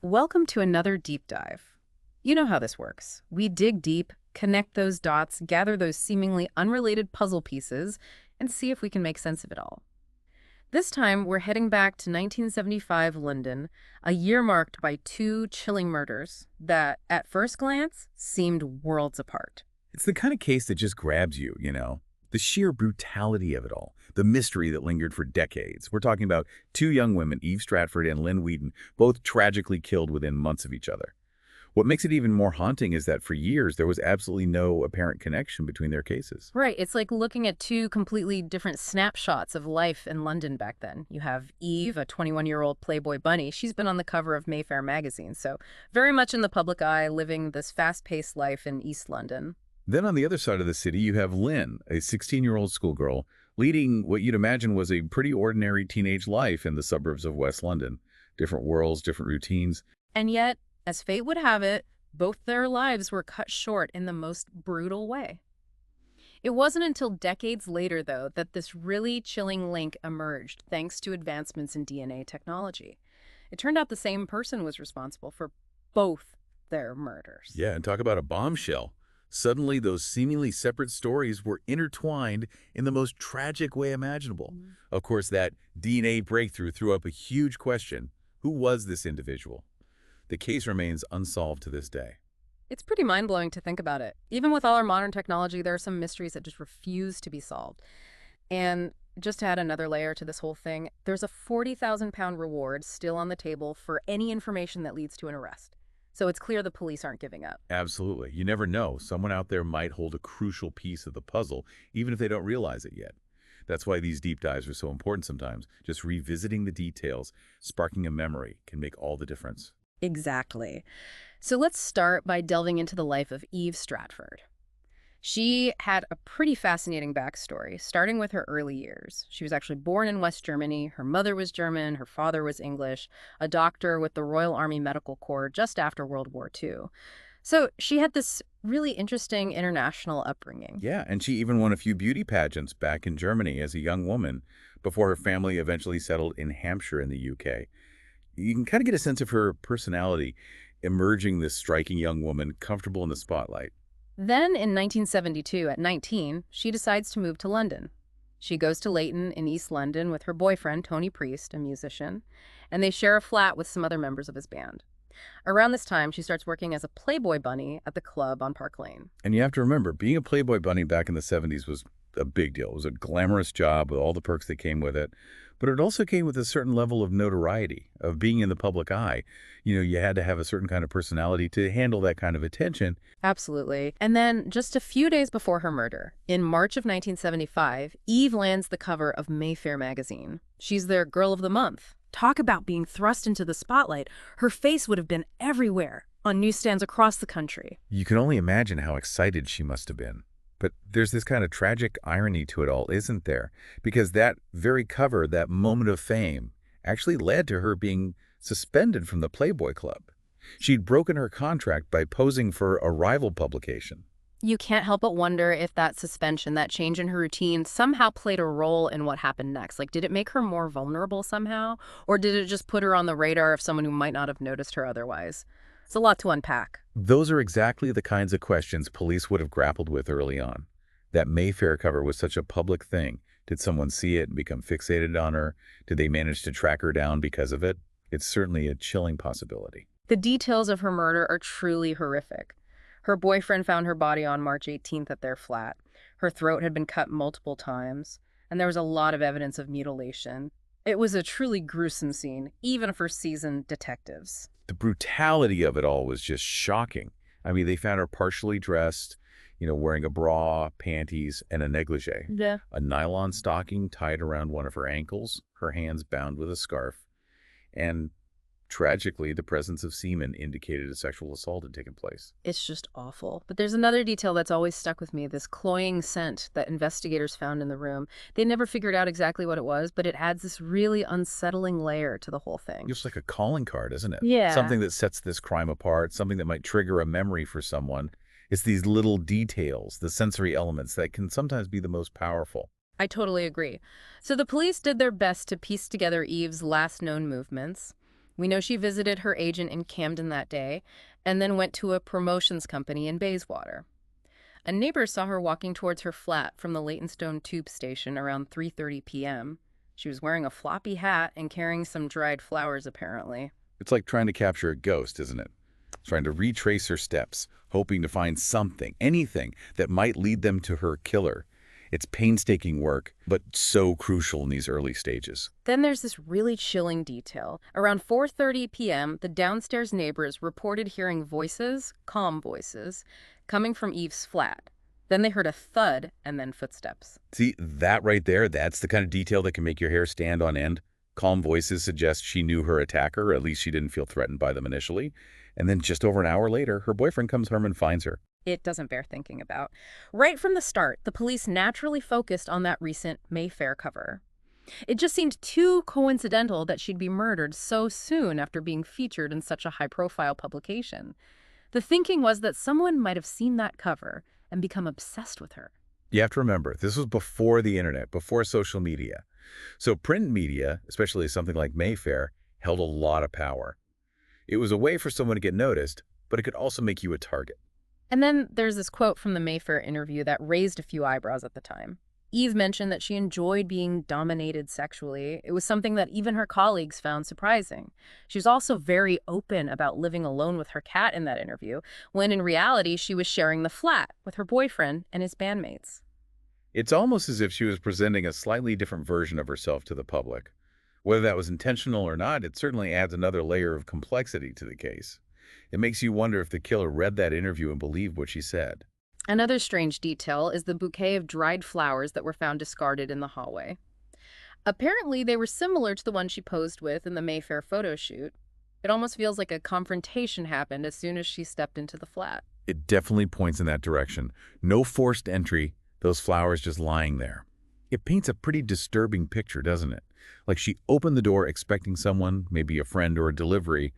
Welcome to another deep dive. You know how this works. We dig deep, connect those dots, gather those seemingly unrelated puzzle pieces, and see if we can make sense of it all. This time, we're heading back to 1975 London, a year marked by two chilling murders that, at first glance, seemed worlds apart. It's the kind of case that just grabs you, The sheer brutality of it all, the mystery that lingered for decades. We're talking about two young women, Eve Stratford and Lynne Weedon, both tragically killed within months of each other. What makes it even more haunting is that for years there was absolutely no apparent connection between their cases. Right, it's like looking at two completely different snapshots of life in London back then. You have Eve, a 21-year-old Playboy bunny. She's been on the cover of Mayfair magazine, so very much in the public eye, living this fast-paced life in East London. Then on the other side of the city, you have Lynn, a 16-year-old schoolgirl, leading what you'd imagine was a pretty ordinary teenage life in the suburbs of West London. Different worlds, different routines. And yet, as fate would have it, both their lives were cut short in the most brutal way. It wasn't until decades later, though, that this really chilling link emerged thanks to advancements in DNA technology. It turned out the same person was responsible for both their murders. Yeah, and talk about a bombshell. Suddenly, those seemingly separate stories were intertwined in the most tragic way imaginable. Mhm. Of course, that DNA breakthrough threw up a huge question. Who was this individual? The case remains unsolved to this day. It's pretty mind-blowing to think about it. Even with all our modern technology, there are some mysteries that just refuse to be solved. And just to add another layer to this whole thing, there's a 40,000-pound reward still on the table for any information that leads to an arrest. So it's clear the police aren't giving up. Absolutely. You never know. Someone out there might hold a crucial piece of the puzzle, even if they don't realize it yet. That's why these deep dives are so important sometimes. Just revisiting the details, sparking a memory, can make all the difference. Exactly. So let's start by delving into the life of Eve Stratford. She had a pretty fascinating backstory, starting with her early years. She was actually born in West Germany. Her mother was German, her father was English, a doctor with the Royal Army Medical Corps just after World War II. So she had this really interesting international upbringing. Yeah, and she even won a few beauty pageants back in Germany as a young woman before her family eventually settled in Hampshire in the UK. You can kind of get a sense of her personality emerging this striking young woman comfortable in the spotlight. Then in 1972, at 19, she decides to move to London. She goes to Leighton in East London with her boyfriend, Tony Priest, a musician, and they share a flat with some other members of his band. Around this time, she starts working as a Playboy bunny at the club on Park Lane. And you have to remember, being a Playboy bunny back in the 70s was a big deal. It was a glamorous job with all the perks that came with it. But it also came with a certain level of notoriety, of being in the public eye. You had to have a certain kind of personality to handle that kind of attention. Absolutely. And then, just a few days before her murder, in March of 1975, Eve lands the cover of Mayfair magazine. She's their Girl of the Month. Talk about being thrust into the spotlight. Her face would have been everywhere, on newsstands across the country. You can only imagine how excited she must have been. But there's this kind of tragic irony to it all, isn't there? Because that very cover, that moment of fame, actually led to her being suspended from the Playboy Club. She'd broken her contract by posing for a rival publication. You can't help but wonder if that suspension, that change in her routine, somehow played a role in what happened next. Like, did it make her more vulnerable somehow? Or did it just put her on the radar of someone who might not have noticed her otherwise? It's a lot to unpack. Those are exactly the kinds of questions police would have grappled with early on. That Mayfair cover was such a public thing. Did someone see it and become fixated on her? Did they manage to track her down because of it? It's certainly a chilling possibility. The details of her murder are truly horrific. Her boyfriend found her body on March 18th at their flat. Her throat had been cut multiple times, and there was a lot of evidence of mutilation. It was a truly gruesome scene, even for seasoned detectives. The brutality of it all was just shocking. I mean, they found her partially dressed, wearing a bra, panties, and a negligee. Yeah. A nylon stocking tied around one of her ankles, her hands bound with a scarf, and tragically, the presence of semen indicated a sexual assault had taken place. It's just awful. But there's another detail that's always stuck with me, this cloying scent that investigators found in the room. They never figured out exactly what it was, but it adds this really unsettling layer to the whole thing. Just like a calling card, isn't it? Yeah. Something that sets this crime apart, something that might trigger a memory for someone. It's these little details, the sensory elements, that can sometimes be the most powerful. I totally agree. So the police did their best to piece together Eve's last known movements. We know she visited her agent in Camden that day and then went to a promotions company in Bayswater. A neighbor saw her walking towards her flat from the Leytonstone tube station around 3:30 p.m. She was wearing a floppy hat and carrying some dried flowers, apparently. It's like trying to capture a ghost, isn't it? Trying to retrace her steps, hoping to find something, anything, that might lead them to her killer. It's painstaking work, but so crucial in these early stages. Then there's this really chilling detail. Around 4:30 p.m., the downstairs neighbors reported hearing voices, calm voices, coming from Eve's flat. Then they heard a thud and then footsteps. See, that right there, that's the kind of detail that can make your hair stand on end. Calm voices suggest she knew her attacker, or at least she didn't feel threatened by them initially. And then just over an hour later, her boyfriend comes home and finds her. It doesn't bear thinking about. Right from the start, the police naturally focused on that recent Mayfair cover. It just seemed too coincidental that she'd be murdered so soon after being featured in such a high-profile publication. The thinking was that someone might have seen that cover and become obsessed with her. You have to remember, this was before the internet, before social media. So print media, especially something like Mayfair, held a lot of power. It was a way for someone to get noticed, but it could also make you a target. And then there's this quote from the Mayfair interview that raised a few eyebrows at the time. Eve mentioned that she enjoyed being dominated sexually. It was something that even her colleagues found surprising. She was also very open about living alone with her cat in that interview, when in reality she was sharing the flat with her boyfriend and his bandmates. It's almost as if she was presenting a slightly different version of herself to the public. Whether that was intentional or not, it certainly adds another layer of complexity to the case. It makes you wonder if the killer read that interview and believed what she said. Another strange detail is the bouquet of dried flowers that were found discarded in the hallway. Apparently, they were similar to the one she posed with in the Mayfair photo shoot. It almost feels like a confrontation happened as soon as she stepped into the flat. It definitely points in that direction. No forced entry, those flowers just lying there. It paints a pretty disturbing picture, doesn't it? Like she opened the door expecting someone, maybe a friend or a delivery,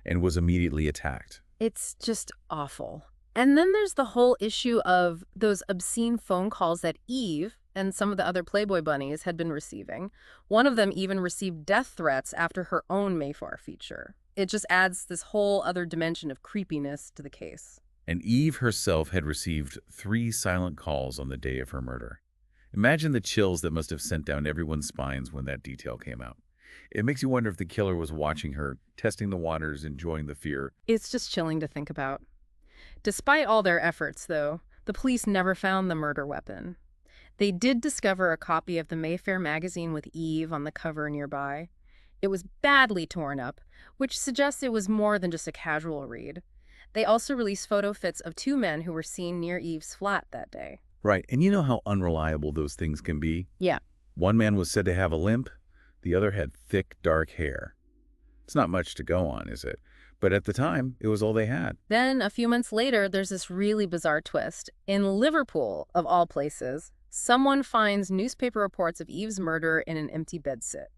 and was immediately attacked. It's just awful. And then there's the whole issue of those obscene phone calls that Eve and some of the other Playboy bunnies had been receiving. One of them even received death threats after her own Mayfair feature. It just adds this whole other dimension of creepiness to the case. And Eve herself had received 3 silent calls on the day of her murder. Imagine the chills that must have sent down everyone's spines when that detail came out. It makes you wonder if the killer was watching her, testing the waters, enjoying the fear. It's just chilling to think about. Despite all their efforts, though, the police never found the murder weapon. They did discover a copy of the Mayfair magazine with Eve on the cover nearby. It was badly torn up, which suggests it was more than just a casual read. They also released photo fits of 2 men who were seen near Eve's flat that day. Right, and you know how unreliable those things can be? Yeah. One man was said to have a limp, the other had thick, dark hair. It's not much to go on, is it? But at the time, it was all they had. Then, a few months later, there's this really bizarre twist. In Liverpool, of all places, someone finds newspaper reports of Eve's murder in an empty bedsit.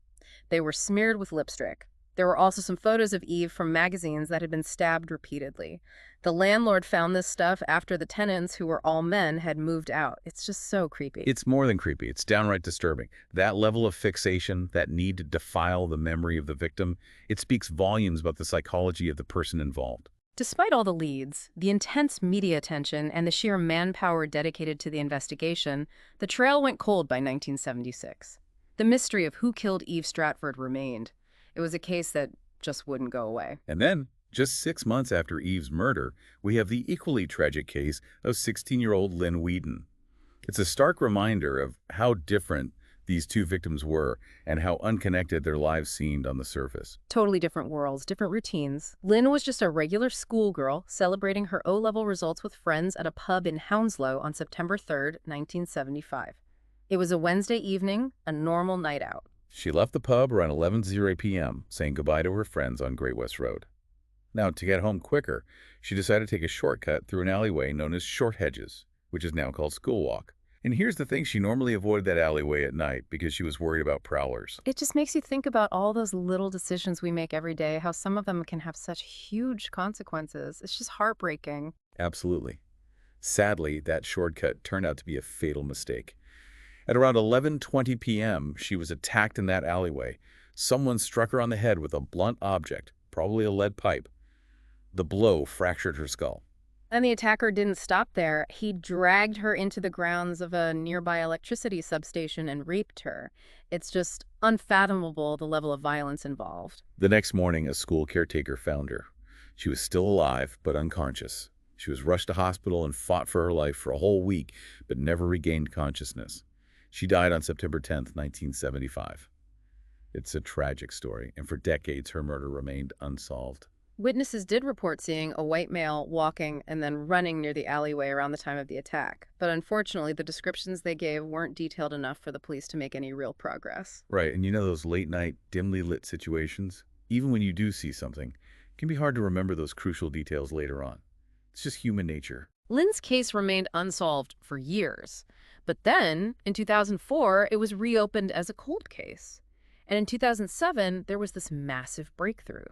They were smeared with lipstick. There were also some photos of Eve from magazines that had been stabbed repeatedly. The landlord found this stuff after the tenants, who were all men, had moved out. It's just so creepy. It's more than creepy. It's downright disturbing. That level of fixation, that need to defile the memory of the victim, it speaks volumes about the psychology of the person involved. Despite all the leads, the intense media attention, and the sheer manpower dedicated to the investigation, the trail went cold by 1976. The mystery of who killed Eve Stratford remained. It was a case that just wouldn't go away. And then, just 6 months after Eve's murder, we have the equally tragic case of 16-year-old Lynne Weedon. It's a stark reminder of how different these 2 victims were and how unconnected their lives seemed on the surface. Totally different worlds, different routines. Lynne was just a regular schoolgirl celebrating her O-level results with friends at a pub in Hounslow on September 3rd, 1975. It was a Wednesday evening, a normal night out. She left the pub around 11:00 p.m., saying goodbye to her friends on Great West Road. Now, to get home quicker, she decided to take a shortcut through an alleyway known as Short Hedges, which is now called School Walk. And here's the thing, she normally avoided that alleyway at night because she was worried about prowlers. It just makes you think about all those little decisions we make every day, how some of them can have such huge consequences. It's just heartbreaking. Absolutely. Sadly, that shortcut turned out to be a fatal mistake. At around 11:20 p.m., she was attacked in that alleyway. Someone struck her on the head with a blunt object, probably a lead pipe. The blow fractured her skull. And the attacker didn't stop there. He dragged her into the grounds of a nearby electricity substation and raped her. It's just unfathomable the level of violence involved. The next morning, a school caretaker found her. She was still alive, but unconscious. She was rushed to hospital and fought for her life for a whole week, but never regained consciousness. She died on September 10th, 1975. It's a tragic story, and for decades her murder remained unsolved. Witnesses did report seeing a white male walking and then running near the alleyway around the time of the attack. But unfortunately, the descriptions they gave weren't detailed enough for the police to make any real progress. Right, and you know those late-night, dimly lit situations? Even when you do see something, it can be hard to remember those crucial details later on. It's just human nature. Lynne's case remained unsolved for years. But then, in 2004, it was reopened as a cold case. And in 2007, there was this massive breakthrough.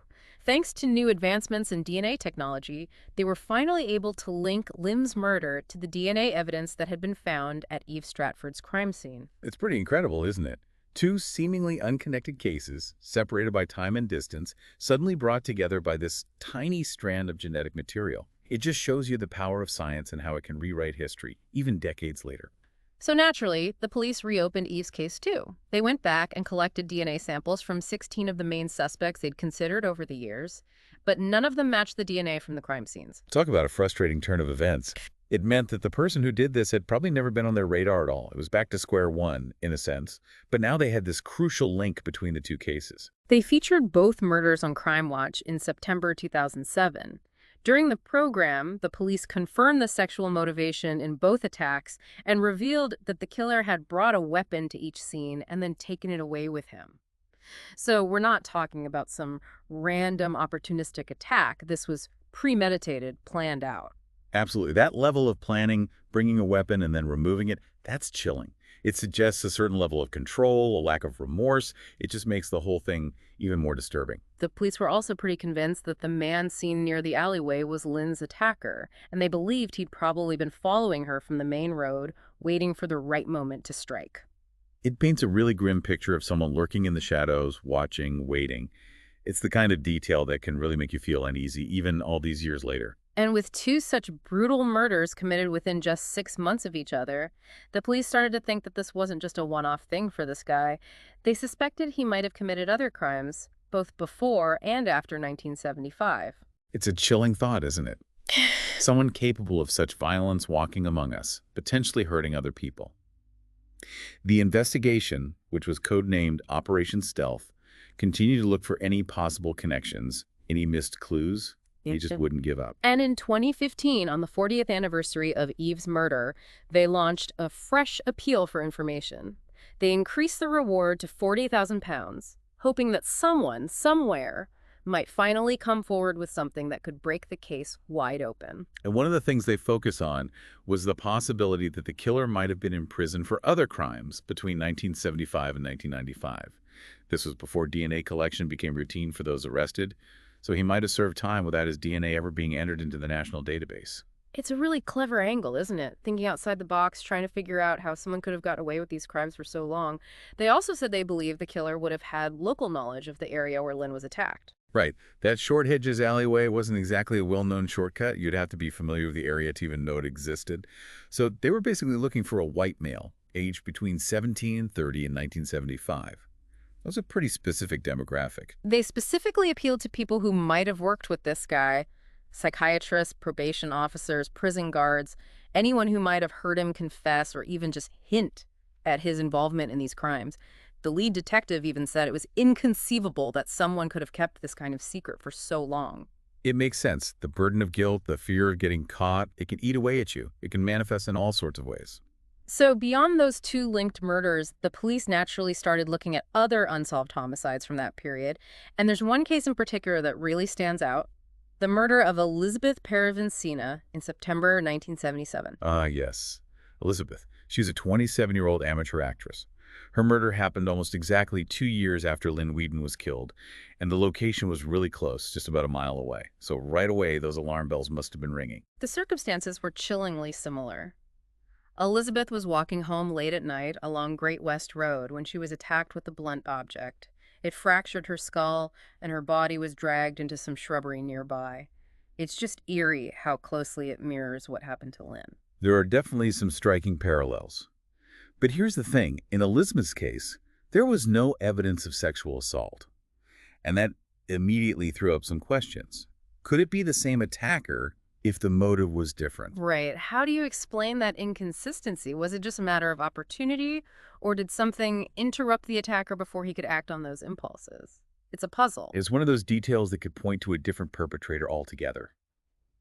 Thanks to new advancements in DNA technology, they were finally able to link Lynne's murder to the DNA evidence that had been found at Eve Stratford's crime scene. It's pretty incredible, isn't it? Two seemingly unconnected cases, separated by time and distance, suddenly brought together by this tiny strand of genetic material. It just shows you the power of science and how it can rewrite history, even decades later. So naturally, the police reopened Eve's case too. They went back and collected DNA samples from 16 of the main suspects they'd considered over the years, but none of them matched the DNA from the crime scenes. Talk about a frustrating turn of events. It meant that the person who did this had probably never been on their radar at all. It was back to square one, in a sense, but now they had this crucial link between the two cases. They featured both murders on Crime Watch in September 2007. During the program, the police confirmed the sexual motivation in both attacks and revealed that the killer had brought a weapon to each scene and then taken it away with him. So we're not talking about some random opportunistic attack. This was premeditated, planned out. Absolutely. That level of planning, bringing a weapon and then removing it, that's chilling. It suggests a certain level of control, a lack of remorse. It just makes the whole thing even more disturbing. The police were also pretty convinced that the man seen near the alleyway was Lynne's attacker, and they believed he'd probably been following her from the main road, waiting for the right moment to strike. It paints a really grim picture of someone lurking in the shadows, watching, waiting. It's the kind of detail that can really make you feel uneasy, even all these years later. And with two such brutal murders committed within just 6 months of each other, the police started to think that this wasn't just a one-off thing for this guy. They suspected he might have committed other crimes, both before and after 1975. It's a chilling thought, isn't it? Someone capable of such violence walking among us, potentially hurting other people. The investigation, which was codenamed Operation Stealth, continued to look for any possible connections, any missed clues. He just wouldn't give up. And in 2015, on the 40th anniversary of Eve's murder, they launched a fresh appeal for information. They increased the reward to £40,000, hoping that someone, somewhere, might finally come forward with something that could break the case wide open. And one of the things they focus on was the possibility that the killer might have been in prison for other crimes between 1975 and 1995. This was before DNA collection became routine for those arrested, so he might have served time without his DNA ever being entered into the national database. It's a really clever angle, isn't it? Thinking outside the box, trying to figure out how someone could have gotten away with these crimes for so long. They also said they believe the killer would have had local knowledge of the area where Lynne was attacked. Right. That Short Hedges alleyway wasn't exactly a well-known shortcut. You'd have to be familiar with the area to even know it existed. So they were basically looking for a white male, aged between 17 and 30 in 1975. That was a pretty specific demographic. They specifically appealed to people who might have worked with this guy: psychiatrists, probation officers, prison guards, anyone who might have heard him confess or even just hint at his involvement in these crimes. The lead detective even said it was inconceivable that someone could have kept this kind of secret for so long. It makes sense. The burden of guilt, the fear of getting caught, it can eat away at you. It can manifest in all sorts of ways. So beyond those two linked murders, the police naturally started looking at other unsolved homicides from that period. And there's one case in particular that really stands out: the murder of Elizabeth Parravincina in September 1977. Yes. Elizabeth. She was a 27-year-old amateur actress. Her murder happened almost exactly 2 years after Lynne Weedon was killed, and the location was really close, just about a mile away. So right away, those alarm bells must have been ringing. The circumstances were chillingly similar. Elizabeth was walking home late at night along Great West Road when she was attacked with a blunt object. It fractured her skull, and her body was dragged into some shrubbery nearby. It's just eerie how closely it mirrors what happened to Lynne. There are definitely some striking parallels. But here's the thing. In Elizabeth's case, there was no evidence of sexual assault. And that immediately threw up some questions. Could it be the same attacker if the motive was different? Right. How do you explain that inconsistency? Was it just a matter of opportunity, or did something interrupt the attacker before he could act on those impulses? It's a puzzle. It's one of those details that could point to a different perpetrator altogether.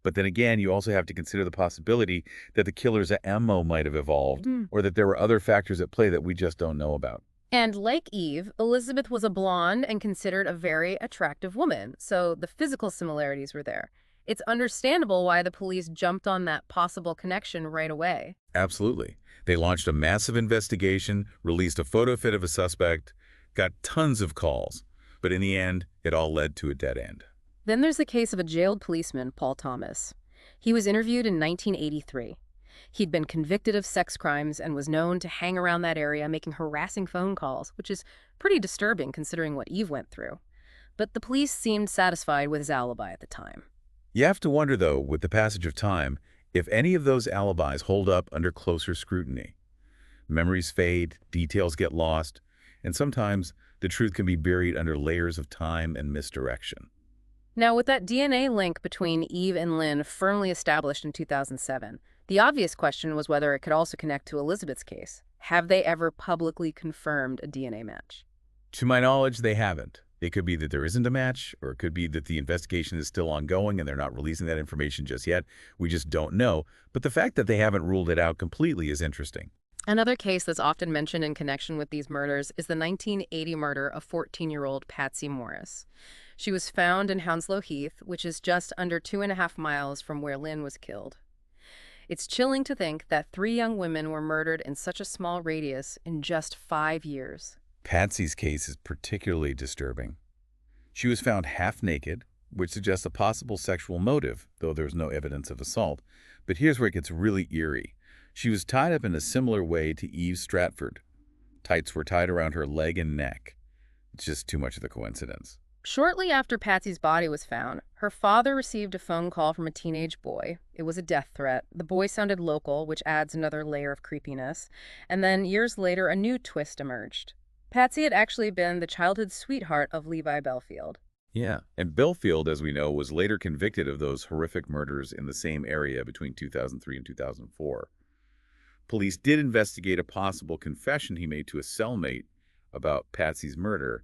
But then again, you also have to consider the possibility that the killer's MO might have evolved, or that there were other factors at play that we just don't know about. And like Eve, Elizabeth was a blonde and considered a very attractive woman, so the physical similarities were there. It's understandable why the police jumped on that possible connection right away. Absolutely. They launched a massive investigation, released a photo fit of a suspect, got tons of calls. But in the end, it all led to a dead end. Then there's the case of a jailed policeman, Paul Thomas. He was interviewed in 1983. He'd been convicted of sex crimes and was known to hang around that area making harassing phone calls, which is pretty disturbing considering what Eve went through. But the police seemed satisfied with his alibi at the time. You have to wonder, though, with the passage of time, if any of those alibis hold up under closer scrutiny. Memories fade, details get lost, and sometimes the truth can be buried under layers of time and misdirection. Now, with that DNA link between Eve and Lynne firmly established in 2007, the obvious question was whether it could also connect to Elizabeth's case. Have they ever publicly confirmed a DNA match? To my knowledge, they haven't. It could be that there isn't a match, or it could be that the investigation is still ongoing and they're not releasing that information just yet. We just don't know. But the fact that they haven't ruled it out completely is interesting. Another case that's often mentioned in connection with these murders is the 1980 murder of 14-year-old Patsy Morris. She was found in Hounslow Heath, which is just under 2.5 miles from where Lynne was killed. It's chilling to think that 3 young women were murdered in such a small radius in just 5 years. Patsy's case is particularly disturbing. She was found half naked, which suggests a possible sexual motive, though there's no evidence of assault. But here's where it gets really eerie. She was tied up in a similar way to Eve Stratford. Tights were tied around her leg and neck. It's just too much of a coincidence. Shortly after Patsy's body was found, her father received a phone call from a teenage boy. It was a death threat. The boy sounded local, which adds another layer of creepiness. And then years later, a new twist emerged. Patsy had actually been the childhood sweetheart of Levi Belfield. Yeah, and Belfield, as we know, was later convicted of those horrific murders in the same area between 2003 and 2004. Police did investigate a possible confession he made to a cellmate about Patsy's murder,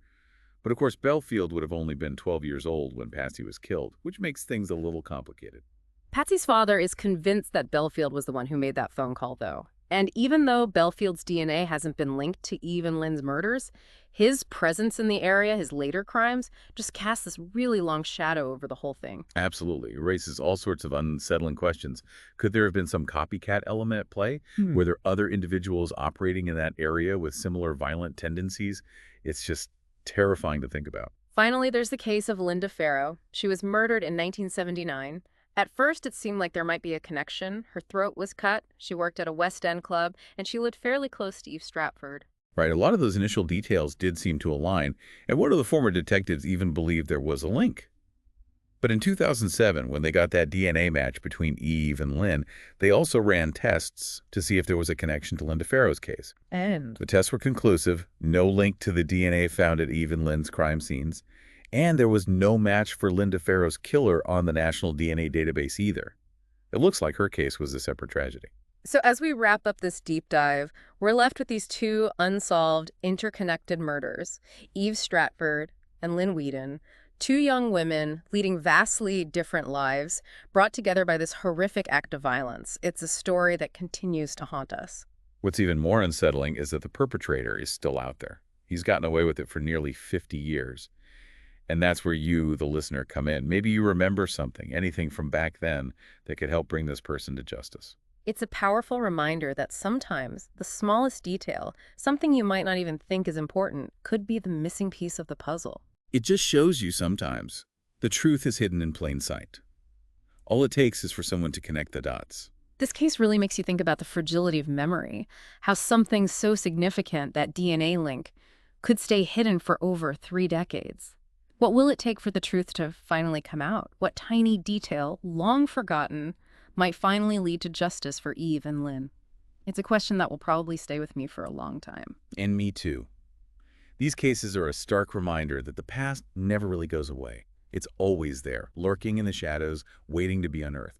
but of course Belfield would have only been 12 years old when Patsy was killed, which makes things a little complicated. Patsy's father is convinced that Belfield was the one who made that phone call, though. And even though Belfield's DNA hasn't been linked to Eve and Lynne's murders, his presence in the area, his later crimes, just casts this really long shadow over the whole thing. Absolutely. It raises all sorts of unsettling questions. Could there have been some copycat element at play? Were there other individuals operating in that area with similar violent tendencies? It's just terrifying to think about. Finally, there's the case of Linda Farrow. She was murdered in 1979. At first, it seemed like there might be a connection. Her throat was cut, she worked at a West End club, and she lived fairly close to Eve Stratford. Right, a lot of those initial details did seem to align, and one of the former detectives even believed there was a link. But in 2007, when they got that DNA match between Eve and Lynne, they also ran tests to see if there was a connection to Linda Farrow's case. And The tests were conclusive, no link to the DNA found at Eve and Lynne's crime scenes, and there was no match for Linda Farrow's killer on the national DNA database either. It looks like her case was a separate tragedy. so as we wrap up this deep dive, we're left with these 2 unsolved, interconnected murders, Eve Stratford and Lynne Weedon, 2 young women leading vastly different lives, brought together by this horrific act of violence. It's a story that continues to haunt us. What's even more unsettling is that the perpetrator is still out there. He's gotten away with it for nearly 50 years. And that's where you, the listener, come in. Maybe you remember something, anything from back then that could help bring this person to justice. It's a powerful reminder that sometimes the smallest detail, something you might not even think is important, could be the missing piece of the puzzle. It just shows you sometimes the truth is hidden in plain sight. All it takes is for someone to connect the dots. This case really makes you think about the fragility of memory, how something so significant, that DNA link, could stay hidden for over 3 decades. What will it take for the truth to finally come out? What tiny detail, long forgotten, might finally lead to justice for Eve and Lynne? It's a question that will probably stay with me for a long time. And me too. These cases are a stark reminder that the past never really goes away. It's always there, lurking in the shadows, waiting to be unearthed.